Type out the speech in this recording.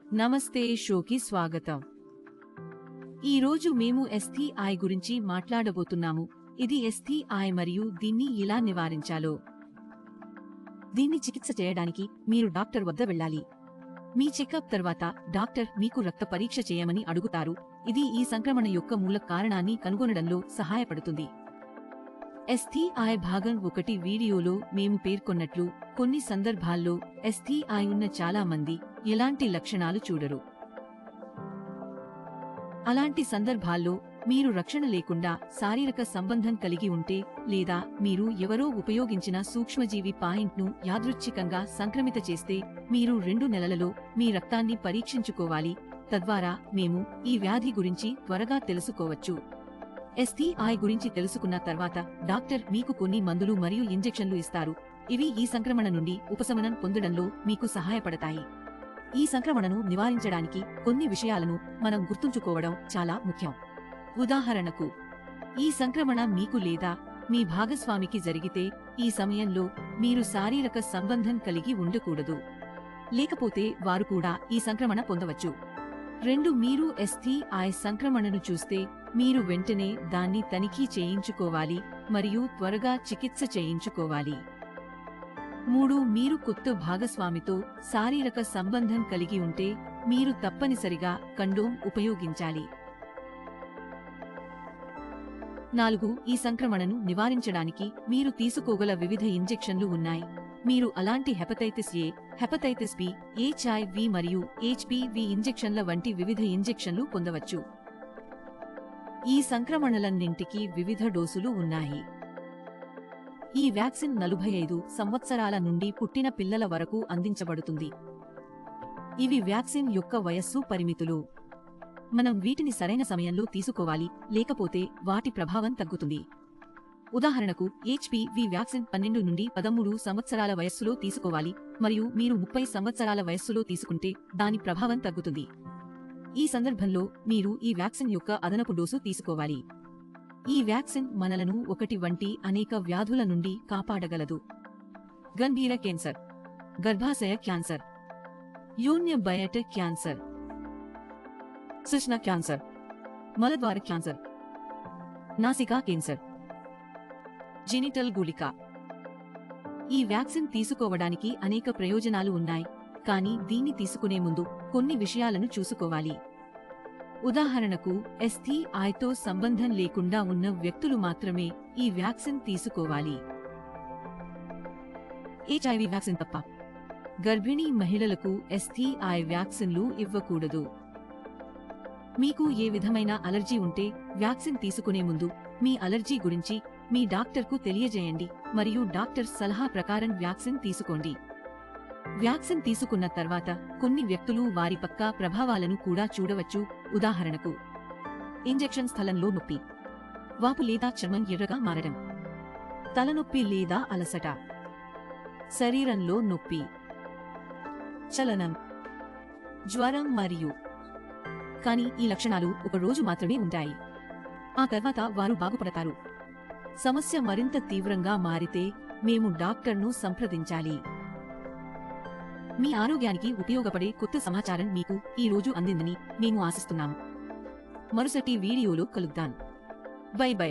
నమస్తే షోకి స్వాగతం. ఈ రోజు మేము ఎస్టీఐ గురించి మాట్లాడబోతున్నాము. ఇది ఎస్టీఐ మరియు దీన్ని ఎలా నివారించాలో. దీన్ని చికిత్స చేయడానికి మీరు డాక్టర్ వద్ద వెళ్ళాలి. మీ చెకప్ తర్వాత డాక్టర్ మీకు రక్త పరీక్ష చేయమని అడుగుతారు. ఇది ఈ సంక్రమణ యొక్క మూల కారణాన్ని కనుగొనడంలో సహాయపడుతుంది. ఎస్టీఐ భాగం 1 వీడియోలో మేము పేర్కొన్నట్లు కొన్ని సందర్భాల్లో ఎస్టీఐ ఉన్న చాలా మంది ఎలాంటి లక్షణాలు చూడరు. అలాంటి సందర్భాల్లో మీరు రక్షణ లేకుండా శారీరక సంబంధం కలిగి ఉంటే లేదా మీరు ఎవరో ఉపయోగించిన సూక్ష్మజీవి పాయింట్ను యాదృచ్ఛికంగా సంక్రమిత చేస్తే మీరు 2 నెలలలో మీ రక్తాన్ని పరీక్షించుకోవాలి. తద్వారా మేము ఈ వ్యాధి గురించి త్వరగా తెలుసుకోవచ్చు. ఎస్టీఐ గురించి తెలుసుకున్న తర్వాత డాక్టర్ మీకు కొన్ని మందులు మరియు ఇంజెక్షన్లు ఇస్తారు. ఇవి ఈ సంక్రమణ నుండి ఉపశమనం పొందడంలో మీకు సహాయపడతాయి. ఈ సంక్రమణను నివారించడానికి కొన్ని విషయాలను మనం గుర్తుంచుకోవడం చాలా ముఖ్యం. ఉదాహరణకు, ఈ సంక్రమణ మీకు లేదా మీ భాగస్వామికి జరిగితే ఈ సమయంలో మీరు శారీరక సంబంధం కలిగి ఉండకూడదు. లేకపోతే వారు కూడా ఈ సంక్రమణ పొందవచ్చు. 2 మీరు ఎస్టీఐ సంక్రమణను చూస్తే మీరు వెంటనే దాన్ని తనిఖీ చేయించుకోవాలి మరియు త్వరగా చికిత్స చేయించుకోవాలి. 3 మీరు కొత్త భాగస్వామితో శారీరక సంబంధం కలిగి ఉంటే మీరు తప్పనిసరిగా కండోమ్ ఉపయోగించాలి. 4 ఈ సంక్రమణను నివారించడానికి మీరు తీసుకోగల వివిధ ఇంజెక్షన్లు ఉన్నాయి. మీరు అలాంటి hepatitis A, hepatitis B, HIV మరియు హెచ్పివి ఇంజెక్షన్ల వంటి వివిధ ఇంజెక్షన్లు పొందవచ్చు. ఈ సంక్రమణలన్నింటికీ వివిధ డోసులు ఉన్నాయి. ఈ వ్యాక్సిన్ 45 సంవత్సరాల నుండి పుట్టిన పిల్లల వరకు అందించబడుతుంది. ఇవి వ్యాక్సిన్ యొక్క వయస్సు పరిమితులు. మనం వీటిని సరైన సమయంలో తీసుకోవాలి, లేకపోతే వాటి ప్రభావం తగ్గుతుంది. ఉదాహరణకు, హెచ్పివి వ్యాక్సిన్ 12 నుండి 13 సంవత్సరాల వయస్సులో తీసుకోవాలి మరియు మీరు 30 సంవత్సరాల వయస్సులో తీసుకుంటే దాని ప్రభావం తగ్గుతుంది. ఈ సందర్భంలో మీరు ఈ వ్యాక్సిన్ యొక్క అదనపు డోసు తీసుకోవాలి. ఈ వ్యాక్సిన్ మనలను 1 వంటి అనేక వ్యాధుల నుండి కాపాడగలదు. గంభీర క్యాన్సర్, గర్భాశయ క్యాన్సర్, యోని బయట క్యాన్సర్, శిశ్న క్యాన్సర్, మలద్వార క్యాన్సర్, నాసికా క్యాన్సర్, జెనిటల్ గుళిక. ఈ వ్యాక్సిన్ తీసుకోవడానికి అనేక ప్రయోజనాలు ఉన్నాయి, కానీ దీన్ని తీసుకునే ముందు కొన్ని విషయాలను చూసుకోవాలి. ఉదాహరణకు, ఎస్టీఐతో సంబంధం లేకుండా ఉన్న వ్యక్తులు మాత్రమే ఈ వ్యాక్సిన్ తీసుకోవాలి. హెచ్ఐవి వ్యాక్సిన్ తప్ప గర్భిణీ మహిళలకు ఎస్టీఐ వ్యాక్సిన్లు ఇవ్వకూడదు. మీకు ఏ విధమైన అలర్జీ ఉంటే వ్యాక్సిన్ తీసుకునే ముందు మీ అలర్జీ గురించి మీ డాక్టర్కు తెలియజేయండి మరియు డాక్టర్ సలహా ప్రకారం వ్యాక్సిన్ తీసుకోండి. వ్యాక్సిన్ తీసుకున్న తర్వాత కొన్ని వ్యక్తులు వారి పక్కా ప్రభావాలను కూడా చూడవచ్చు. ఉదాహరణకు, ఇంజెక్షన్ స్థలంలో నొప్పి, వాపు లేదా చర్మం ఎర్రగా మారడం, తలనొప్పి లేదా అలసట, శరీరంలో నొప్పి, చలనం, జ్వరం మరియు. కానీ ఈ లక్షణాలు 1 రోజు మాత్రమే ఉంటాయి. ఆ తర్వాత వారు బాగుపడతారు. సమస్య మరింత తీవ్రంగా మారితే మేము డాక్టర్ను సంప్రదించాలి. మీ ఆరోగ్యానికి ఉపయోగపడే కొత్త సమాచారం మీకు ఈ రోజు అందిందని మేము ఆశిస్తున్నాము. మరుసటి వీడియోలో కలుద్దాం. By by.